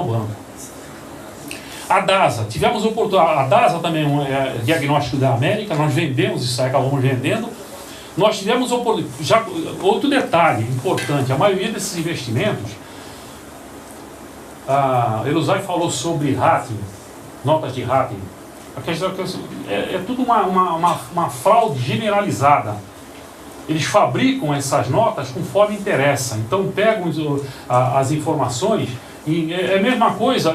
o banco. A DASA, tivemos oportunidade, a DASA também é diagnóstico da América, nós vendemos isso aí, acabamos vendendo. Nós tivemos já outro detalhe importante, a maioria desses investimentos, a Eluzai falou sobre rating, notas de rating. A questão é tudo uma fraude generalizada. Eles fabricam essas notas conforme interessa. Então pegam as informações e é a mesma coisa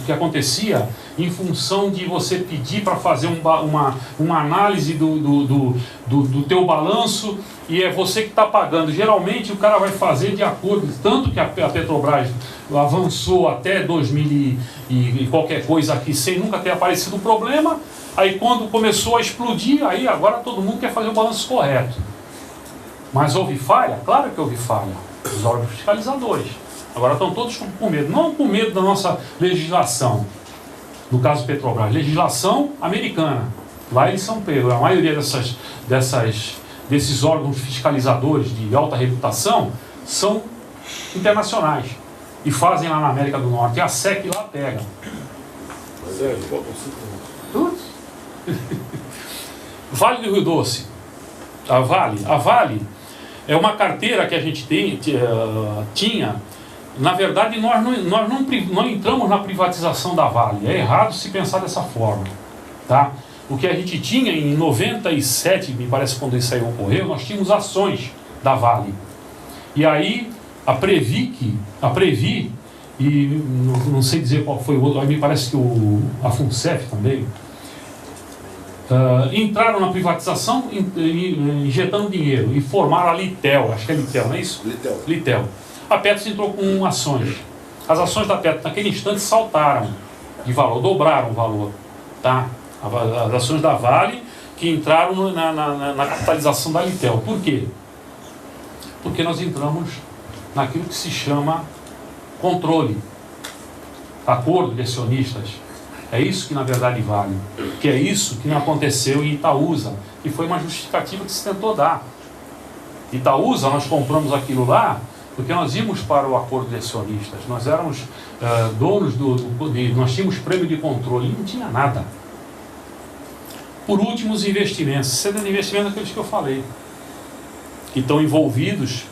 que acontecia em função de você pedir para fazer uma análise do teu balanço e é você que está pagando. Geralmente o cara vai fazer de acordo, tanto que a Petrobras avançou até 2000 e qualquer coisa aqui sem nunca ter aparecido um problema. Aí quando começou a explodir, aí agora todo mundo quer fazer o balanço correto. Mas houve falha? Claro que houve falha. Os órgãos fiscalizadores. Agora estão todos com medo. Não com medo da nossa legislação. No caso Petrobras, legislação americana. Lá eles são pegos. A maioria desses órgãos fiscalizadores de alta reputação são internacionais. E fazem lá na América do Norte. E a SEC lá pega. Mas eles botam 5 minutos. Vale do Rio Doce. A Vale é uma carteira que a gente tinha. Na verdade, nós não entramos na privatização da Vale. É errado se pensar dessa forma. Tá? O que a gente tinha em 97, me parece quando isso aí ocorreu, nós tínhamos ações da Vale. E aí, a Previ, e não sei dizer qual foi o outro, me parece que a FUNCEF também, entraram na privatização injetando dinheiro e formaram a Litel, acho que é Litel, não é isso? Litel. A Petros entrou com ações. As ações da Petros naquele instante saltaram de valor, dobraram o valor. Tá? As ações da Vale que entraram na capitalização da Litel. Por quê? Porque nós entramos naquilo que se chama controle, acordo de acionistas. É isso que na verdade vale. Que é isso que não aconteceu em Itaúsa. E foi uma justificativa que se tentou dar. Itaúsa, nós compramos aquilo lá porque nós íamos para o acordo de acionistas. Nós éramos donos nós tínhamos prêmio de controle. E não tinha nada. Por último, os investimentos. Sendo investimentos aqueles que eu falei. Que estão envolvidos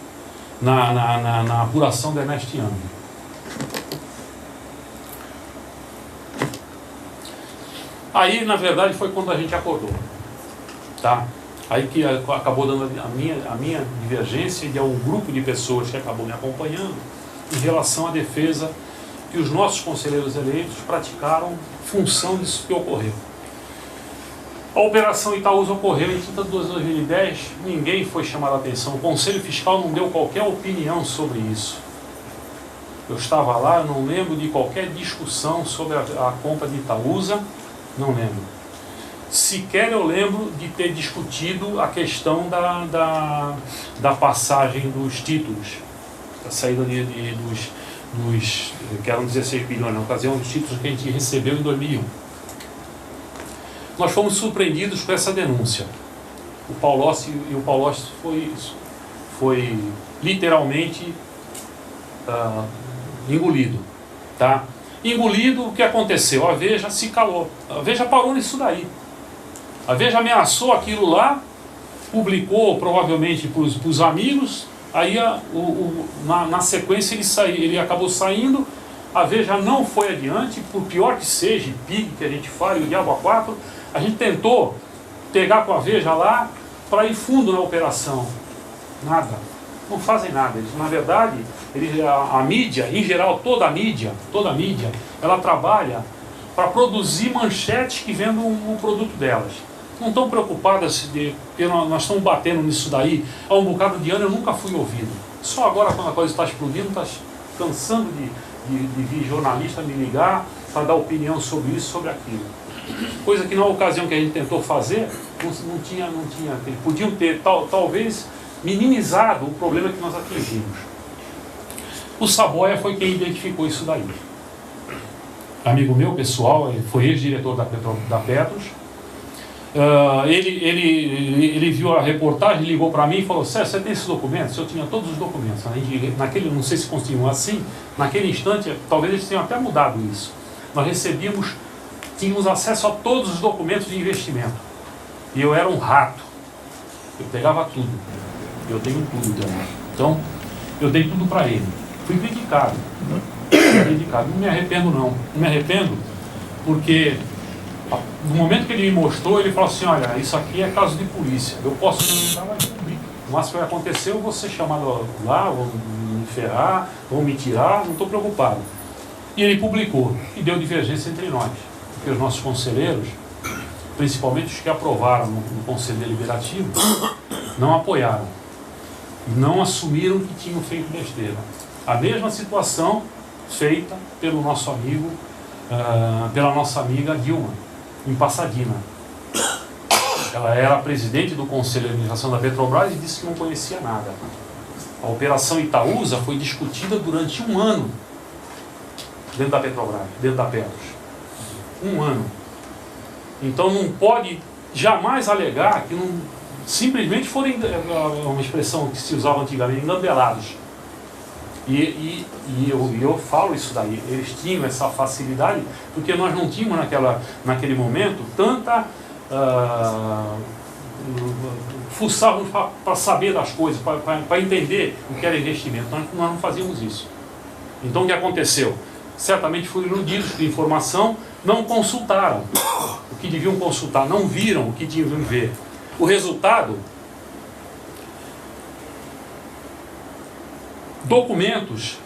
na apuração da Ernst Young. Aí, na verdade, foi quando a gente acordou. Tá? Aí que acabou dando a minha divergência de um grupo de pessoas que acabou me acompanhando em relação à defesa que os nossos conselheiros eleitos praticaram função disso que ocorreu. A Operação Itaúsa ocorreu em 30 de 12 de 2010, ninguém foi chamado a atenção, o Conselho Fiscal não deu qualquer opinião sobre isso. Eu estava lá, eu não lembro de qualquer discussão sobre a compra de Itaúsa, não lembro. Sequer eu lembro de ter discutido a questão da passagem dos títulos, da saída dos que eram 16 bilhões, na ocasião dos títulos que a gente recebeu em 2001. Nós fomos surpreendidos com essa denúncia. O Paulossi foi literalmente engolido. Tá? Engolido, o que aconteceu? A Veja se calou. A Veja parou nisso daí. A Veja ameaçou aquilo lá, publicou provavelmente para os amigos, aí na sequência ele acabou saindo, a Veja não foi adiante, por pior que seja, PIG que a gente fala, e o Diabo A4, a gente tentou pegar com a Veja lá para ir fundo na operação. Nada. Não fazem nada. Eles, na verdade, a mídia, em geral, toda a mídia, ela trabalha para produzir manchetes que vendam o produto delas. Não estão preocupadas, porque nós estamos batendo nisso daí há um bocado de ano, eu nunca fui ouvido. Só agora, quando a coisa está explodindo, está cansando de vir jornalista me ligar para dar opinião sobre isso, sobre aquilo. Coisa que na ocasião que a gente tentou fazer, não tinha podiam ter talvez minimizado o problema que nós atingimos. O Saboia foi quem identificou isso daí. Amigo meu, pessoal, ele foi ex-diretor da Petros. Ele viu a reportagem, ligou para mim e falou: Sérgio, você tem esses documentos? Eu tinha todos os documentos. Naquele, não sei se continua assim, naquele instante, talvez eles tenham até mudado isso. Nós tínhamos acesso a todos os documentos de investimento. E eu era um rato. Eu pegava tudo. Eu tenho tudo também. Então, eu dei tudo para ele. Fui criticado. Não me arrependo, não. Não me arrependo porque no momento que ele me mostrou, ele falou assim: olha, isso aqui é caso de polícia. Eu posso denunciar, mas cumprir. O máximo que vai acontecer, eu vou ser chamado lá, vou me ferrar, vão me tirar, não estou preocupado. E ele publicou. E deu divergência entre nós. Porque os nossos conselheiros, principalmente os que aprovaram no Conselho Deliberativo, não apoiaram. Não assumiram que tinham feito besteira. A mesma situação feita pelo nosso amigo, pela nossa amiga Dilma, em Passadina. Ela era presidente do Conselho de Administração da Petrobras e disse que não conhecia nada. A Operação Itaúsa foi discutida durante 1 ano dentro da Petrobras, dentro da Petros. 1 ano. Então não pode jamais alegar que não, simplesmente forem, uma expressão que se usava antigamente, engambelados. E eu falo isso daí, eles tinham essa facilidade, porque nós não tínhamos naquele momento tanta fuçávamos para saber das coisas, para entender o que era investimento. Nós não fazíamos isso. Então o que aconteceu? Certamente foram iludidos de informação, não consultaram o que deviam consultar, não viram o que deviam ver. O resultado: documentos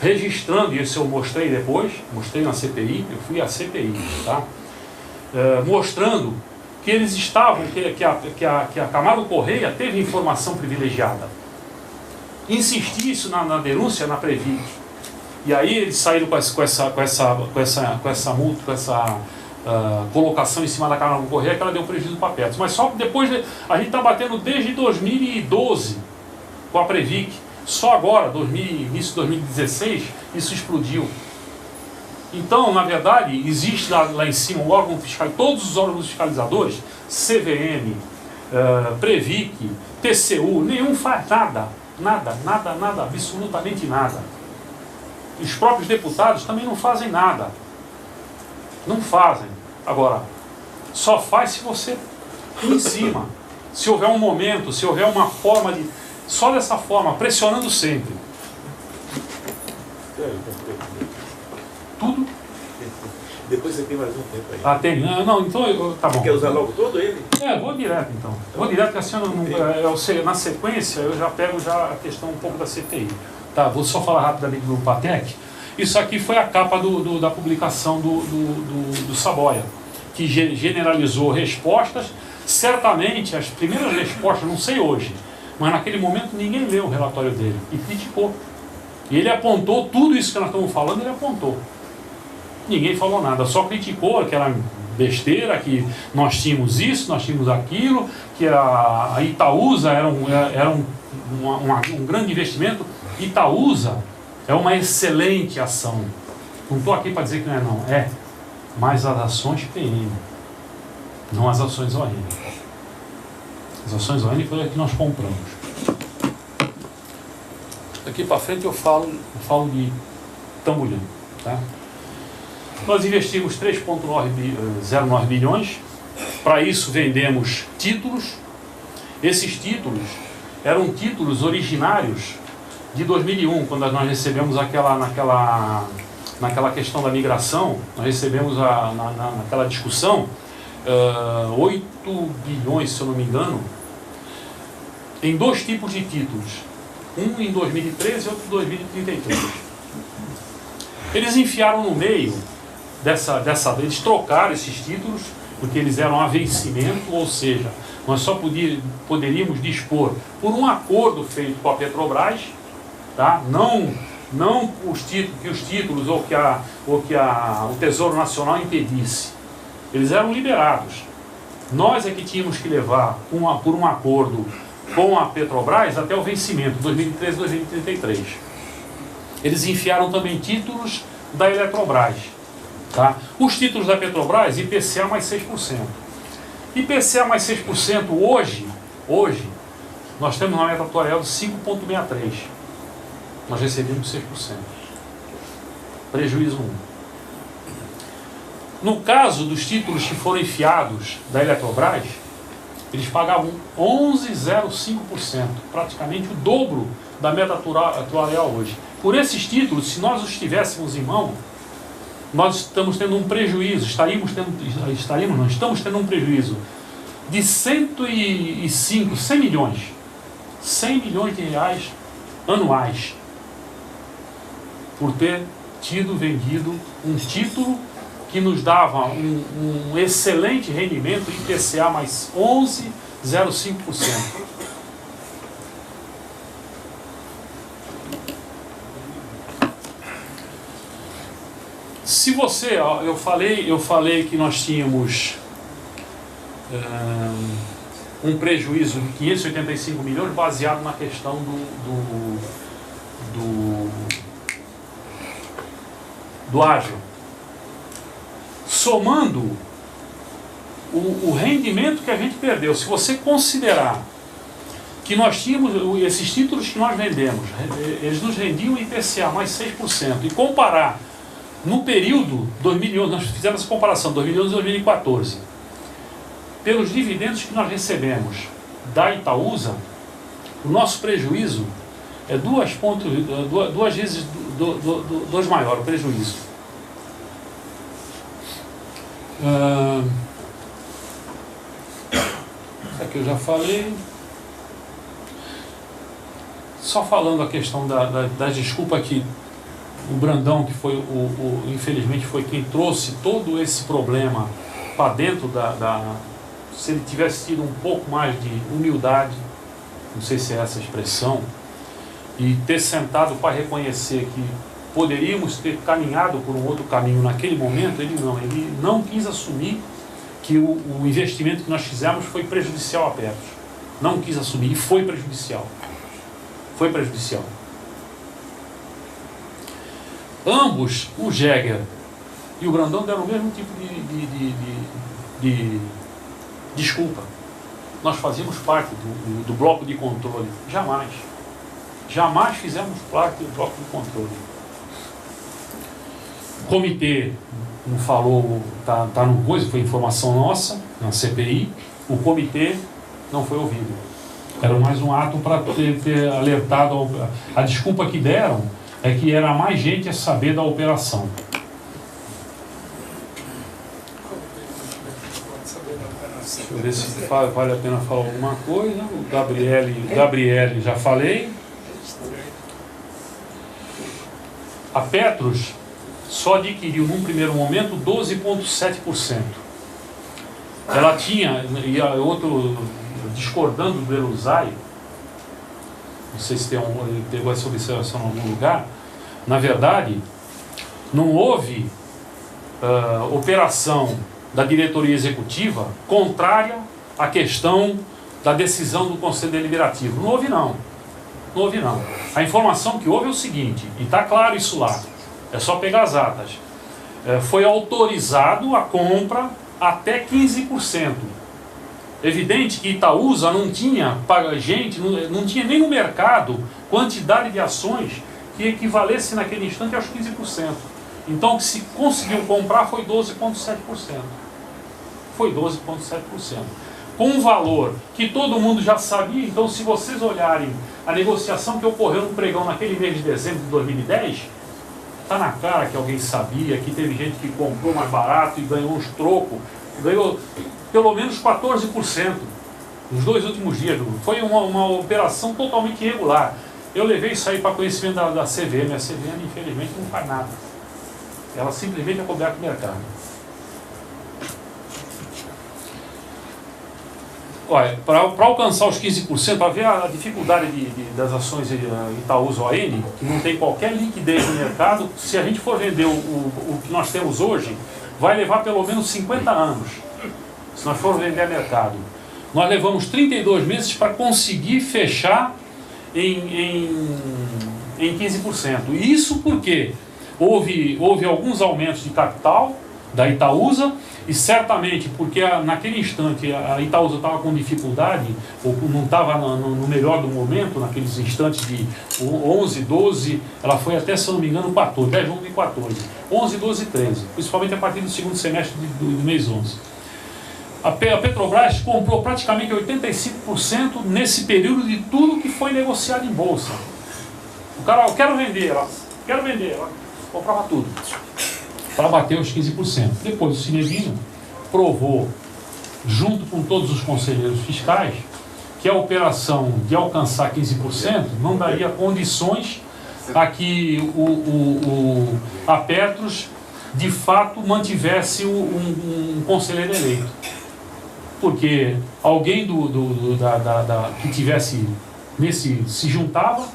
registrando, e isso eu mostrei depois, mostrei na CPI, eu fui à CPI, tá? Mostrando que eles estavam, que a Camargo Correia teve informação privilegiada. Insisti isso na denúncia, na Previc. E aí eles saíram com essa multa, com essa colocação em cima da Camargo Correia, que ela deu prejuízo para Petros. Mas só depois, a gente está batendo desde 2012 com a Previc. Só agora, início de 2016, isso explodiu. Então, na verdade, existe lá em cima um órgão fiscal, todos os órgãos fiscalizadores, CVM, Previc, TCU, nenhum faz nada, absolutamente nada. Os próprios deputados também não fazem nada. Não fazem. Agora, só faz se você ir em cima. Se houver um momento, se houver uma forma de... Só dessa forma, pressionando sempre. Tudo. Depois você tem mais um tempo aí. Tem. Não, então tá bom. Você quer usar logo todo ele? Vou direto então. Vou direto, porque assim na sequência eu já pego a questão um pouco da CPI. Tá, vou só falar rapidamente do Patek. Isso aqui foi a capa da publicação do Saboia, que generalizou respostas. Certamente as primeiras respostas, não sei hoje, mas naquele momento ninguém leu o relatório dele e criticou. E ele apontou tudo isso que nós estamos falando, ele apontou. Ninguém falou nada, só criticou aquela besteira, que nós tínhamos isso, nós tínhamos aquilo, que a Itaúsa era um grande investimento. Itaúsa é uma excelente ação. Não estou aqui para dizer que não é não. Mas as ações PM, não as ações ON. As ações ON foi a que nós compramos. Daqui para frente eu falo de Tambulhão, tá? Nós investimos 3,09 bilhões. Para isso vendemos títulos. Esses títulos eram títulos originários de 2001, quando nós recebemos naquela questão da migração, nós recebemos naquela discussão 8 bilhões, se eu não me engano, em 2 tipos de títulos. Um em 2013 e outro em 2033. Eles enfiaram no meio eles trocaram esses títulos, porque eles eram a vencimento, ou seja, nós só poderíamos dispor por um acordo feito com a Petrobras, tá? Não que os títulos ou que o Tesouro Nacional impedisse. Eles eram liberados. Nós é que tínhamos que levar por um acordo com a Petrobras até o vencimento, 2013 e 2033. Eles enfiaram também títulos da Eletrobras. Tá? Os títulos da Petrobras, IPCA mais 6%. IPCA mais 6% hoje, nós temos uma meta atuarial de 5,63%. Nós recebemos 6%. Prejuízo 1. No caso dos títulos que foram enfiados da Eletrobras, eles pagavam 11,05%, praticamente o dobro da meta atuarial hoje. Por esses títulos, se nós os tivéssemos em mão, nós estamos tendo um prejuízo, estamos tendo um prejuízo de 100 milhões de reais anuais, por ter vendido um título que nos dava um excelente rendimento, IPCA mais 11,05%. Se você, eu falei que nós tínhamos um prejuízo de 585 milhões baseado na questão do ágio. Somando o rendimento que a gente perdeu, se você considerar que nós tínhamos esses títulos que nós vendemos, eles nos rendiam IPCA mais 6%, e comparar no período 2011, nós fizemos essa comparação, 2011 e 2014, pelos dividendos que nós recebemos da Itaúsa, o nosso prejuízo é duas vezes maior o prejuízo. Aqui eu já falei. Só falando a questão das desculpas que o Brandão, que foi infelizmente foi quem trouxe todo esse problema para dentro se ele tivesse tido um pouco mais de humildade, não sei se é essa a expressão, e ter sentado para reconhecer que poderíamos ter caminhado por um outro caminho naquele momento, ele não quis assumir que o investimento que nós fizemos foi prejudicial a Petros. Não quis assumir, e foi prejudicial. Foi prejudicial. Ambos, o Jäger e o Brandão, deram o mesmo tipo de desculpa. Nós fazíamos parte do bloco de controle. Jamais fizemos parte do bloco de controle. O comitê não falou, tá no coisa, foi informação nossa, na CPI, o comitê não foi ouvido. Era mais um ato para ter alertado. A desculpa que deram é que era mais gente a saber da operação. Deixa eu ver se vale a pena falar alguma coisa. O Gabriele já falei. A Petros só adquiriu num primeiro momento 12,7%. Ela tinha, e a outro discordando do Beluzai, não sei se ele pegou essa observação em algum lugar, na verdade, não houve operação da diretoria executiva contrária à questão da decisão do Conselho Deliberativo. Não houve não. Não houve não. A informação que houve é o seguinte, e está claro isso lá, é só pegar as atas. Foi autorizado a compra até 15%. Evidente que Itaúsa não tinha não tinha nem no mercado quantidade de ações que equivalesse naquele instante aos 15%. Então o que se conseguiu comprar foi 12,7%. Foi 12,7%. Com um valor que todo mundo já sabia. Então, se vocês olharem a negociação que ocorreu no pregão naquele mês de dezembro de 2010, está na cara que alguém sabia, que teve gente que comprou mais barato e ganhou uns trocos, ganhou pelo menos 14% nos 2 últimos dias. Foi uma operação totalmente irregular. Eu levei isso aí para conhecimento da CVM. A CVM, infelizmente, não faz nada. Ela simplesmente é coberta do mercado. Olha, para alcançar os 15%, para ver a dificuldade das ações Itaúsa ON, que não tem qualquer liquidez no mercado, se a gente for vender o que nós temos hoje, vai levar pelo menos 50 anos, se nós formos vender a mercado. Nós levamos 32 meses para conseguir fechar em 15%. E isso porque houve alguns aumentos de capital, da Itaúsa, e certamente porque naquele instante a Itaúsa estava com dificuldade, ou não estava no melhor do momento, naqueles instantes de 11, 12, ela foi até, se eu não me engano, 14, 10, 11 e 14, 11, 12 e 13, principalmente a partir do segundo semestre do mês 11. A Petrobras comprou praticamente 85% nesse período de tudo que foi negociado em bolsa. O cara, eu quero vender, ela comprava tudo para bater os 15%. Depois o Cinevino provou, junto com todos os conselheiros fiscais, que a operação de alcançar 15% não daria condições a que a Petros de fato mantivesse um conselheiro eleito. Porque alguém que tivesse se juntava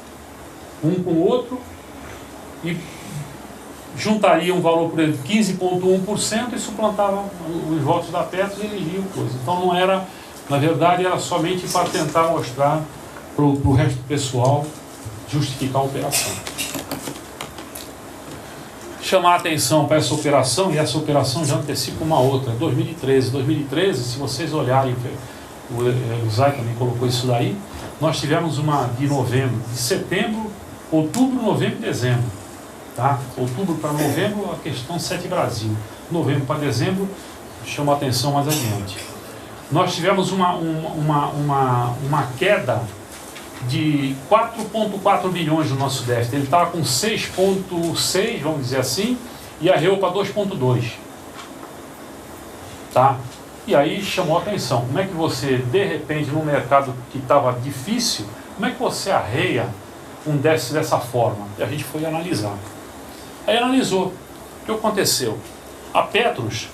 um com o outro e juntaria um valor por 15,1% e suplantava os votos da Petros e elegia o coisa. Então não era, na verdade, era somente para tentar mostrar para o resto do pessoal justificar a operação. Chamar a atenção para essa operação, e essa operação já antecipa uma outra, 2013. 2013, se vocês olharem, o Zay também colocou isso daí, nós tivemos uma de novembro, de setembro, outubro, novembro e dezembro. Tá? Outubro para novembro, a questão 7 Brasil. Novembro para dezembro, chama a atenção mais adiante. Nós tivemos uma queda de 4,4 bilhões no nosso déficit. Ele estava com 6,6, vamos dizer assim, e arreou para 2,2. Tá? E aí chamou a atenção. Como é que você, de repente, num mercado que estava difícil, como é que você arreia um déficit dessa forma? E a gente foi analisar. Aí analisou. O que aconteceu? A Petros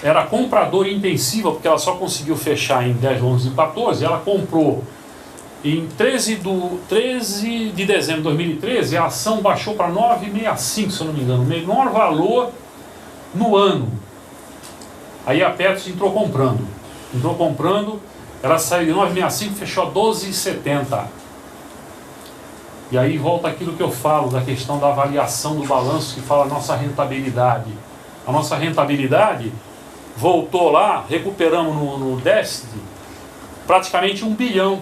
era compradora intensiva, porque ela só conseguiu fechar em 10, 11 e 14, ela comprou em 13 de dezembro de 2013, a ação baixou para 9,65, se eu não me engano, o menor valor no ano. Aí a Petros entrou comprando, ela saiu de 9,65 e fechou a 12,70. E aí volta aquilo que eu falo da questão da avaliação do balanço, que fala a nossa rentabilidade. A nossa rentabilidade voltou lá, recuperamos no déficit praticamente 1 bilhão.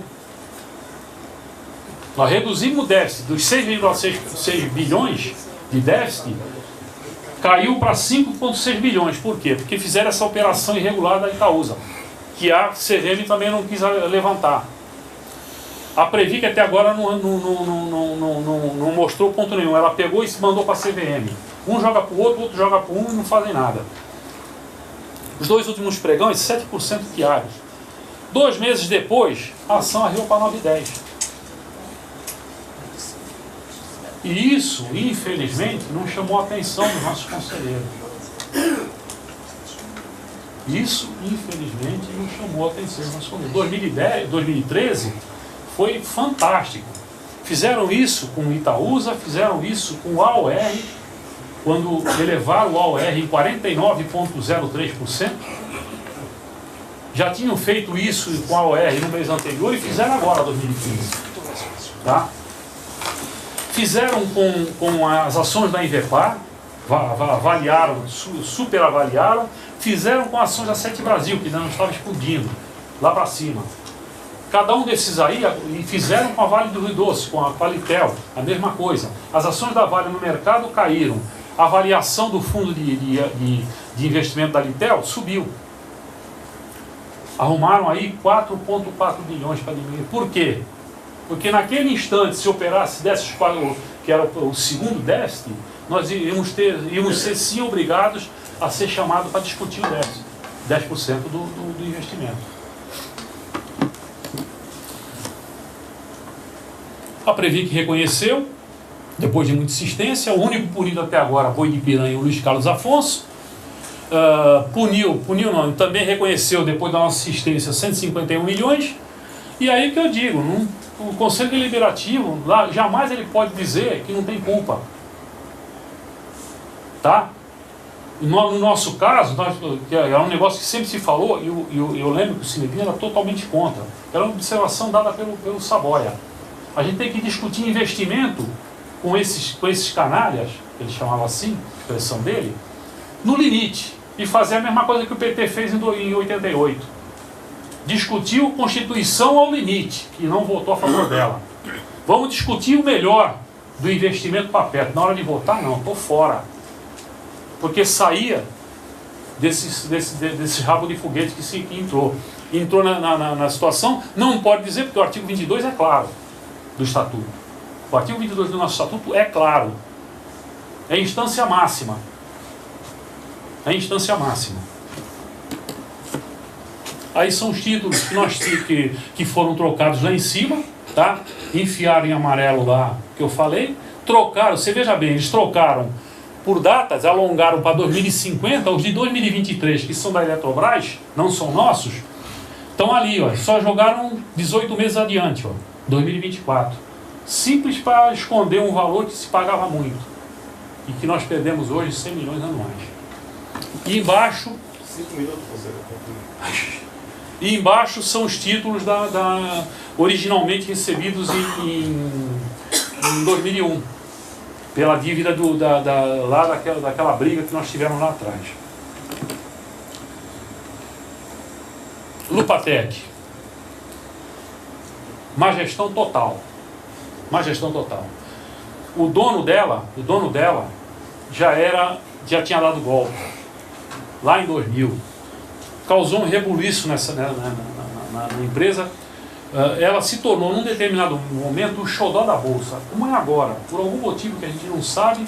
Nós reduzimos o déficit dos 6,6 bilhões de déficit, caiu para 5,6 bilhões. Por quê? Porque fizeram essa operação irregular da Itaúsa, que a CVM também não quis levantar. A Previ, que até agora não mostrou ponto nenhum, ela pegou e se mandou para a CVM. Um joga para o outro joga para um e não fazem nada. Os 2 últimos pregões, 7% diários. 2 meses depois, a ação arriou para 9,10. E isso, infelizmente, não chamou a atenção dos nossos conselheiros. Isso, infelizmente, não chamou a atenção dos nossos conselheiros. 2013 foi fantástico. Fizeram isso com o Itaúsa, fizeram isso com o AOR, quando elevaram o AOR em 49,03%. Já tinham feito isso com a AOR no mês anterior e fizeram agora, 2015. Tá? Fizeram com as ações da Invepar, avaliaram, superavaliaram, fizeram com ações da 7 Brasil, que ainda não estava explodindo, lá para cima. Cada um desses aí, e fizeram com a Vale do Rio Doce, com a Qualitel, a mesma coisa. As ações da Vale no mercado caíram. A avaliação do fundo de investimento da Litel subiu. Arrumaram aí 4,4 bilhões para diminuir. Por quê? Porque naquele instante, se operasse desses quatro, que era o segundo déficit, nós íamos ser sim obrigados a ser chamados para discutir o déficit, 10% do investimento. A Previ que reconheceu, depois de muita insistência, o único punido até agora, Boi de Piranha, o Luiz Carlos Afonso, puniu não, também reconheceu, depois da nossa assistência, 151 milhões, e aí que eu digo, o Conselho Deliberativo, lá, jamais ele pode dizer que não tem culpa. Tá? No nosso caso, que é um negócio que sempre se falou, e eu lembro que o Cinevino era totalmente contra, era uma observação dada pelo Saboia. A gente tem que discutir investimento com esses canalhas, ele chamava assim, a expressão dele, no limite e fazer a mesma coisa que o PT fez em 88. Discutiu Constituição ao limite, e não votou a favor dela. Vamos discutir o melhor do investimento para perto. Na hora de votar, não, estou fora. Porque saía desse rabo de foguete que entrou. Entrou na situação, não pode dizer, porque o artigo 22 é claro do Estatuto. O artigo 22 do nosso Estatuto é claro. É instância máxima. É instância máxima. Aí são os títulos que foram trocados lá em cima, tá? Enfiaram em amarelo lá, que eu falei. Trocaram, você veja bem, eles trocaram por datas, alongaram para 2050, os de 2023, que são da Eletrobras, não são nossos, estão ali, ó, só jogaram 18 meses adiante, ó, 2024. Simples para esconder um valor que se pagava muito. E que nós perdemos hoje 100 milhões anuais. E embaixo... 5 minutos você vai concluir. E embaixo são os títulos originalmente recebidos em 2001. Pela dívida daquela briga que nós tivemos lá atrás. Lupatec. Má gestão total. Má gestão total. O dono dela já tinha dado golpe. Lá em 2000. Causou um rebuliço na empresa. Ela se tornou, num determinado momento, o xodó da Bolsa. Como é agora? Por algum motivo que a gente não sabe,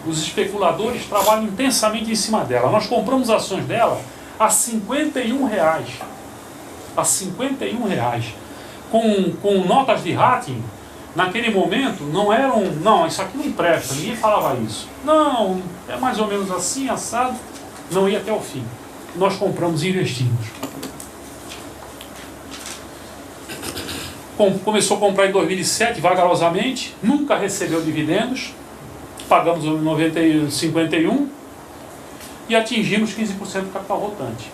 os especuladores trabalham intensamente em cima dela. Nós compramos ações dela a R$51. A R$51. Com notas de rating, naquele momento, não eram... Não, isso aqui não presta, ninguém falava isso. Não, é mais ou menos assim, assado. Não ia até o fim. Nós compramos e investimos. Começou a comprar em 2007, vagarosamente, nunca recebeu dividendos, pagamos em 51 e atingimos 15% do capital rotante,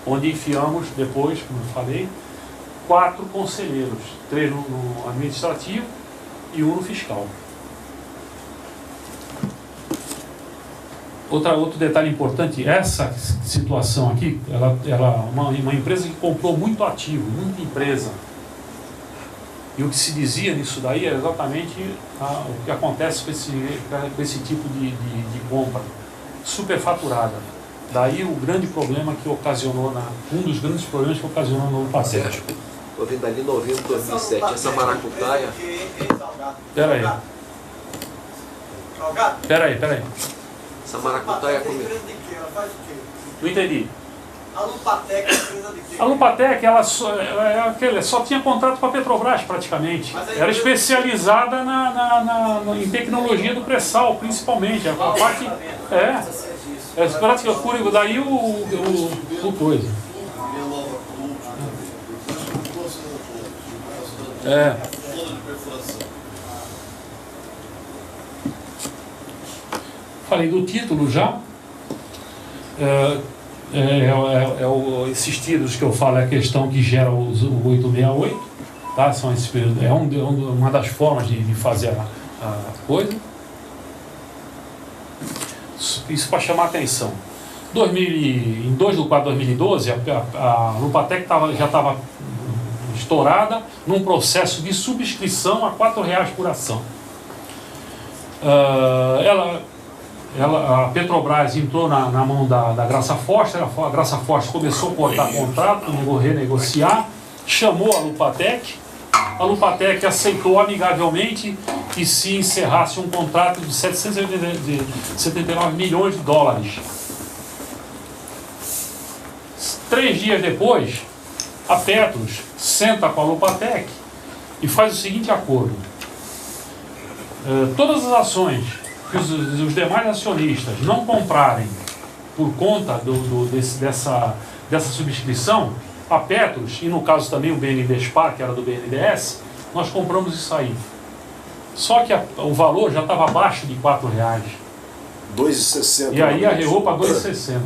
onde enfiamos depois, como eu falei, 4 conselheiros, 3 no administrativo e 1 no fiscal. Outro detalhe importante, essa situação aqui, ela uma empresa que comprou muito ativo, muita empresa. E o que se dizia nisso daí é exatamente o que acontece com esse tipo de compra, superfaturada. Daí o grande problema que ocasionou, um dos grandes problemas que ocasionou no passado. Estou vendo ali novembro de 2007, essa maracutaia. Peraí. Essa maracutaia começou. Não entendi. A Lupatec é empresa de quê? A Lupatec, ela só tinha contrato com a Petrobras praticamente. Era especializada em tecnologia do pré-sal, principalmente. A parte prática, daí o coisa. Falei do título já. Esses títulos que eu falo é a questão que gera o 868, tá? Uma das formas de fazer a coisa. Isso para chamar a atenção. Em 2 de 4 de 2012, a Lupatec já estava estourada num processo de subscrição a R$4 por ação. A Petrobras entrou na mão da Graça Foster, a Graça Foster começou a cortar contrato, renegociar, chamou a Lupatec aceitou amigavelmente que se encerrasse um contrato de 779 milhões de dólares. 3 dias depois, a Petros senta com a Lupatec e faz o seguinte acordo. Todas as ações que os demais acionistas não comprarem por conta dessa subscrição, a Petros, e no caso também o BNDESPAR, que era do BNDES, nós compramos isso aí. Só que o valor já estava abaixo de R$4. 2,60. E aí arreou para 2,60.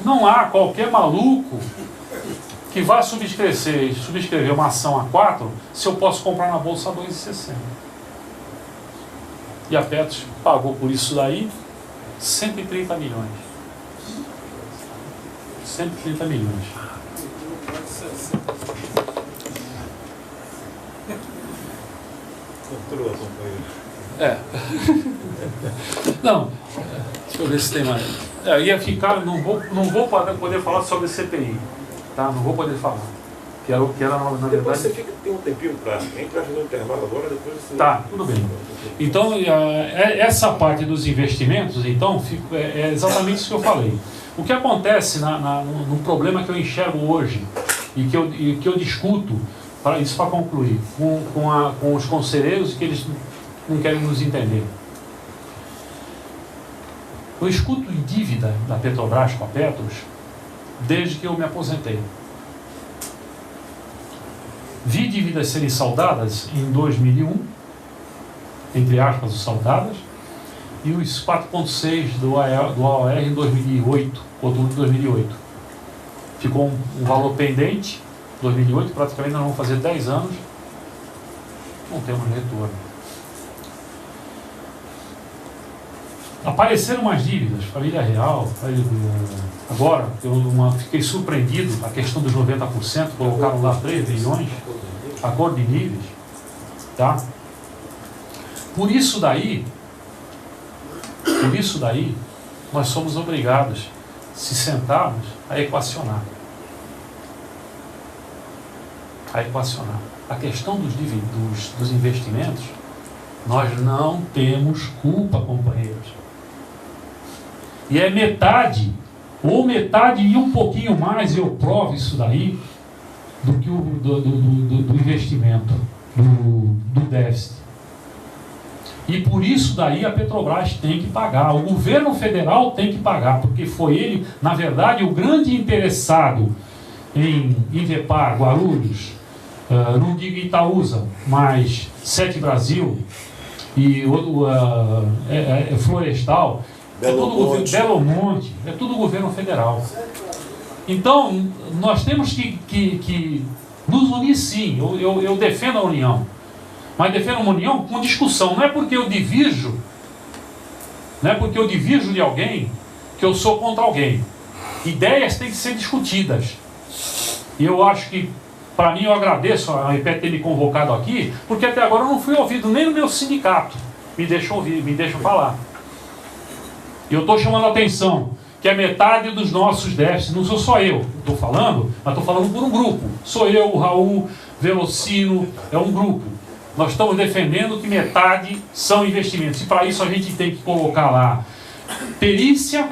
Não há qualquer maluco que vá subscrever uma ação a 4 se eu posso comprar na bolsa a 2,60. E a Petros pagou por isso daí 130 milhões. 130 milhões. Controla, companheiro. É. Não, deixa eu ver se tem mais. Eu ia ficar, não vou poder falar sobre CPI, tá? Não vou poder falar. Que era na Depois verdade. você fica, tem um tempinho pra. A gente vai fazer um intervalo agora, depois você. Tá, tudo bem. Então, essa parte dos investimentos, então, é exatamente isso que eu falei. O que acontece no problema que eu enxergo hoje e que eu discuto, isso para concluir, com os conselheiros, que eles não querem nos entender. Eu escuto em dívida da Petrobras com a Petros desde que eu me aposentei. Vi dívidas serem saldadas em 2001, entre aspas, saldadas, e os 4,6 do AOR em 2008, outubro de 2008. Ficou um valor pendente, 2008, praticamente nós vamos fazer 10 anos, não temos retorno. Apareceram umas dívidas, Família Real, agora, fiquei surpreendido, a questão dos 90%, colocaram lá 3 bilhões, acordo de níveis, tá? Por isso daí, nós somos obrigados, se sentarmos, a equacionar. A questão dos investimentos, nós não temos culpa, companheiros. E é metade e um pouquinho mais, eu provo isso daí, do que do investimento, do déficit. E por isso daí a Petrobras tem que pagar, o governo federal tem que pagar, porque foi ele, na verdade, o grande interessado em Ivepar, Guarulhos, não digo Itaúsa, mas Sete Brasil e Florestal, Belo Monte, é tudo governo federal. Então, nós temos que nos unir, sim. Eu defendo a união, mas defendo uma união com discussão. Não é porque eu divirjo de alguém que eu sou contra alguém. Ideias têm que ser discutidas. E eu acho que, para mim, eu agradeço a IPET ter me convocado aqui, porque até agora eu não fui ouvido nem no meu sindicato. Me deixa ouvir, me deixa falar. E eu estou chamando a atenção que é metade dos nossos déficits, não sou só eu, estou falando, mas estou falando por um grupo. Sou eu, o Raul, Velocino, é um grupo. Nós estamos defendendo que metade são investimentos. E para isso a gente tem que colocar lá perícia,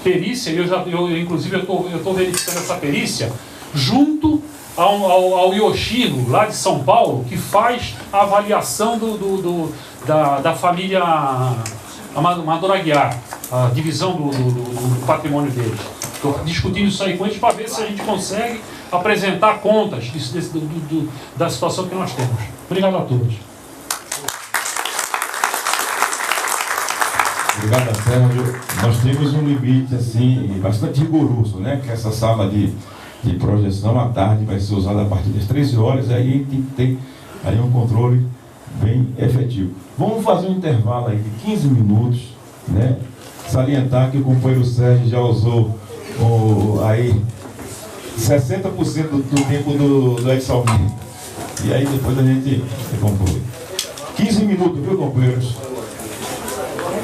inclusive eu estou verificando essa perícia, junto ao Yoshino, lá de São Paulo, que faz a avaliação da família Amador Aguiar, a divisão do patrimônio deles. Estou discutindo isso aí com eles para ver se a gente consegue apresentar contas da situação que nós temos. Obrigado a todos. Obrigado, Sérgio. Nós temos um limite assim, bastante rigoroso, né? Que essa sala de projeção à tarde vai ser usada a partir das 13 horas, aí tem que ter aí um controle bem efetivo. Vamos fazer um intervalo aí de 15 minutos, né? Salientar que o companheiro Sérgio já usou aí 60% do tempo do Exalmir. E aí depois a gente conclui. 15 minutos, viu, companheiros?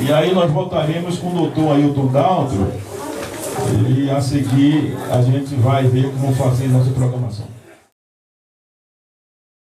E aí nós voltaremos com o doutor Ailton Daltro e a seguir a gente vai ver como fazer nossa programação.